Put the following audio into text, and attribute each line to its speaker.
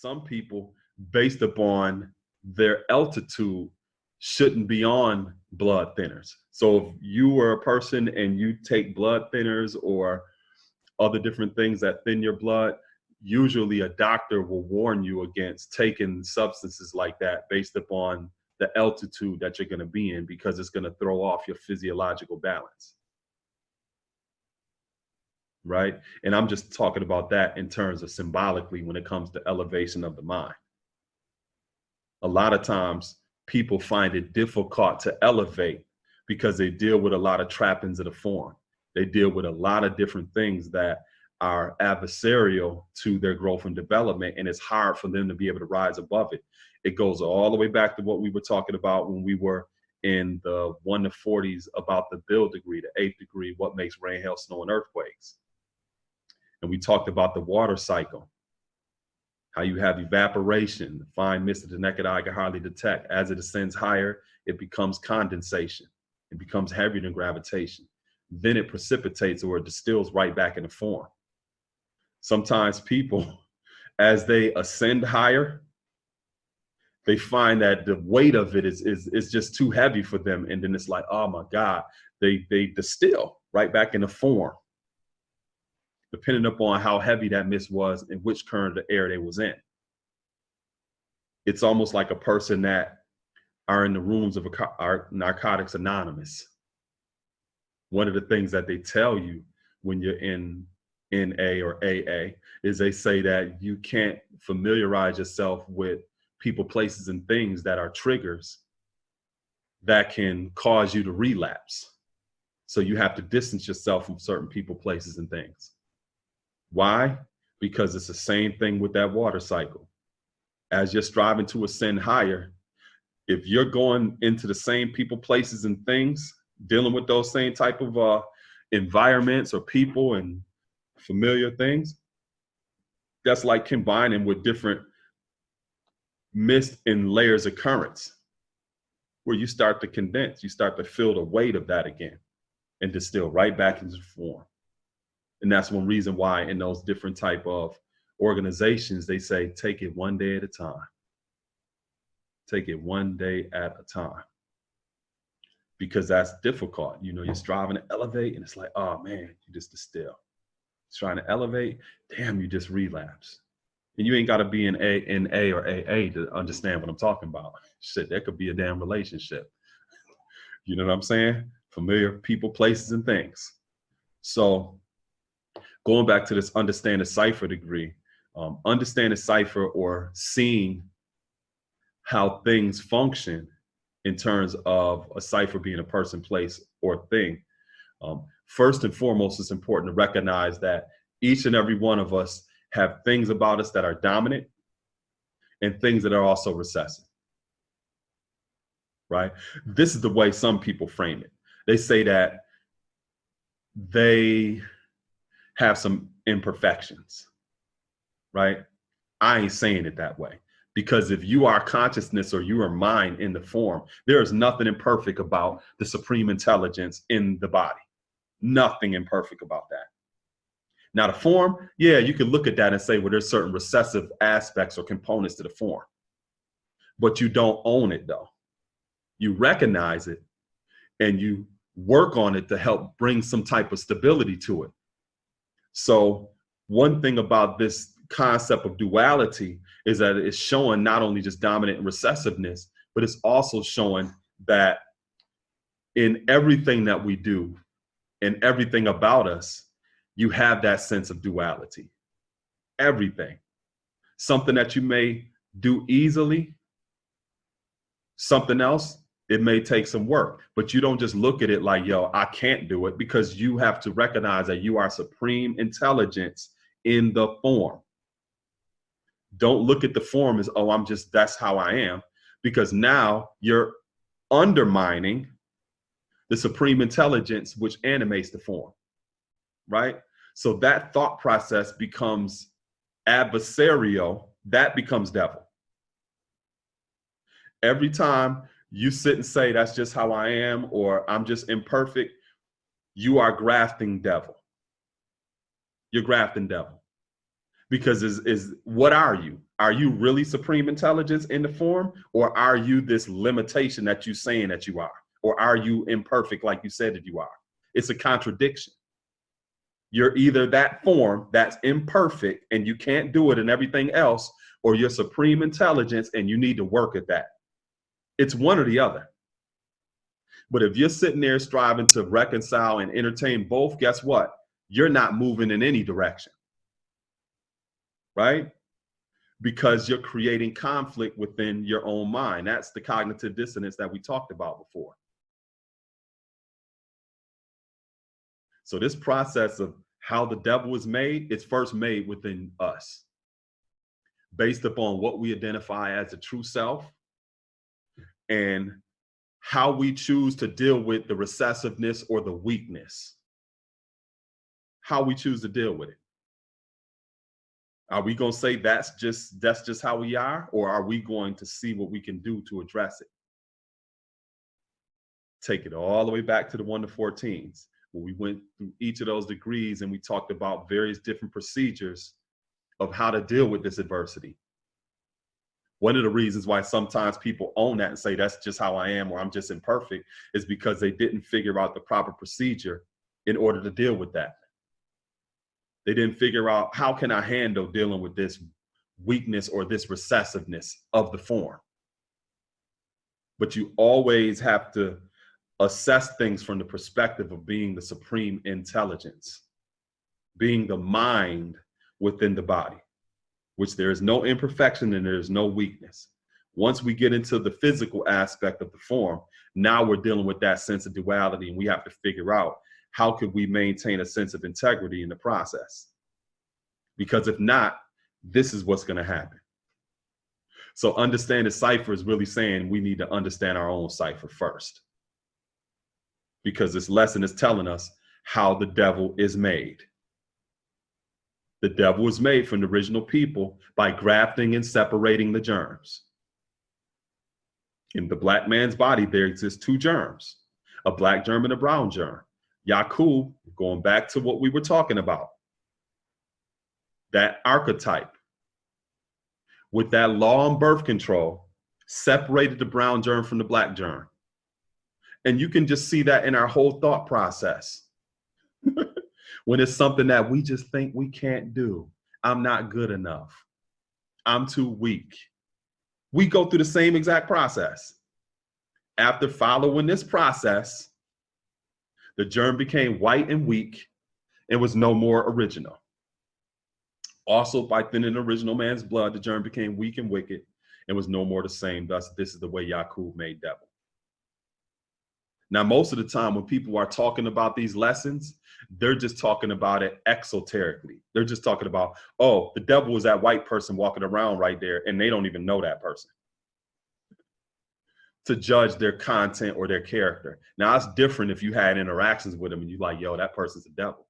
Speaker 1: some people, based upon their altitude, shouldn't be on blood thinners. So if you were a person and you take blood thinners or other different things that thin your blood, usually a doctor will warn you against taking substances like that based upon the altitude that you're going to be in, because it's going to throw off your physiological balance. Right? And I'm just talking about that in terms of symbolically when it comes to elevation of the mind. A lot of times people find it difficult to elevate because they deal with a lot of trappings of the form. They deal with a lot of different things that are adversarial to their growth and development, and it's hard for them to be able to rise above it. It goes all the way back to what we were talking about when we were in the 1 to 40s about the build degree, the 8th degree, what makes rain, hail, snow, and earthquakes. And we talked about the water cycle, how you have evaporation, the fine mist that the naked eye can hardly detect. As it ascends higher, it becomes condensation. It becomes heavier than gravitation. Then it precipitates or it distills right back into form. Sometimes people, as they ascend higher, they find that the weight of it is just too heavy for them. And then it's like, oh my God, they distill right back into form, depending upon how heavy that mist was and which current of air they was in. It's almost like a person that are in the rooms of our Narcotics Anonymous. One of the things that they tell you when you're in NA or AA is they say that you can't familiarize yourself with people, places, and things that are triggers that can cause you to relapse. So you have to distance yourself from certain people, places, and things. Why? Because it's the same thing with that water cycle. As you're striving to ascend higher, if you're going into the same people, places, and things, dealing with those same type of environments or people and familiar things, that's like combining with different mist and layers of currents, where you start to condense, you start to feel the weight of that again and distill right back into form. And that's one reason why in those different type of organizations, they say, take it one day at a time. Take it one day at a time. Because that's difficult. You know, you're striving to elevate and it's like, oh man, you just distill. Trying to elevate, damn, you just relapse. And you ain't got to be in A or AA to understand what I'm talking about. Shit, that could be a damn relationship. You know what I'm saying? Familiar people, places, and things. So going back to this understand the cipher degree, understand the cipher or seeing how things function in terms of a cipher being a person, place, or thing. First and foremost, it's important to recognize that each and every one of us have things about us that are dominant and things that are also recessive, right? This is the way some people frame it. They say that they have some imperfections, right? I ain't saying it that way, because if you are consciousness or you are mind in the form, there is nothing imperfect about the supreme intelligence in the body. Nothing imperfect about that. Now the form, yeah, you can look at that and say, well, there's certain recessive aspects or components to the form, but you don't own it though. You recognize it and you work on it to help bring some type of stability to it. So one thing about this concept of duality is that it's showing not only just dominant and recessiveness, but it's also showing that in everything that we do and everything about us, you have that sense of duality. Everything. Something that you may do easily, something else, it may take some work, but you don't just look at it like, yo, I can't do it, because you have to recognize that you are supreme intelligence in the form. Don't look at the form as, oh, that's how I am, because now you're undermining the supreme intelligence which animates the form, right? So that thought process becomes adversarial, that becomes devil. Every time you sit and say, that's just how I am, or I'm just imperfect, you are grafting devil. You're grafting devil. Because is what are you? Are you really supreme intelligence in the form, or are you this limitation that you're saying that you are? Or are you imperfect like you said that you are? It's a contradiction. You're either that form that's imperfect and you can't do it and everything else, or you're supreme intelligence and you need to work at that. It's one or the other. But if you're sitting there striving to reconcile and entertain both, guess what? You're not moving in any direction, right? Because you're creating conflict within your own mind. That's the cognitive dissonance that we talked about before. So this process of how the devil is made, it's first made within us, based upon what we identify as the true self and how we choose to deal with the recessiveness or the weakness, how we choose to deal with it. Are we going to say that's just how we are, or are we going to see what we can do to address it? Take it all the way back to the 1 to 14s, where we went through each of those degrees and we talked about various different procedures of how to deal with this adversity. One of the reasons why sometimes people own that and say that's just how I am, or I'm just imperfect, is because they didn't figure out the proper procedure in order to deal with that. They didn't figure out, how can I handle dealing with this weakness or this recessiveness of the form? But you always have to assess things from the perspective of being the supreme intelligence, being the mind within the body, which there is no imperfection and there is no weakness. Once we get into the physical aspect of the form, now we're dealing with that sense of duality, and we have to figure out, how could we maintain a sense of integrity in the process? Because if not, this is what's going to happen. So understanding cipher is really saying we need to understand our own cipher first, because this lesson is telling us how the devil is made. The devil was made from the original people by grafting and separating the germs. In the black man's body, there exist two germs, a black germ and a brown germ. Yakub, going back to what we were talking about, that archetype with that law on birth control separated the brown germ from the black germ. And you can just see that in our whole thought process. When it's something that we just think we can't do, I'm not good enough, I'm too weak, we go through the same exact process. After following this process, the germ became white and weak and was no more original. Also, by thinning the original man's blood, the germ became weak and wicked and was no more the same. Thus, this is the way Yakub made devil. Now, most of the time when people are talking about these lessons, they're just talking about it exoterically. They're just talking about, oh, the devil was that white person walking around right there, and they don't even know that person, to judge their content or their character. Now, it's different if you had interactions with them and you're like, yo, that person's a devil.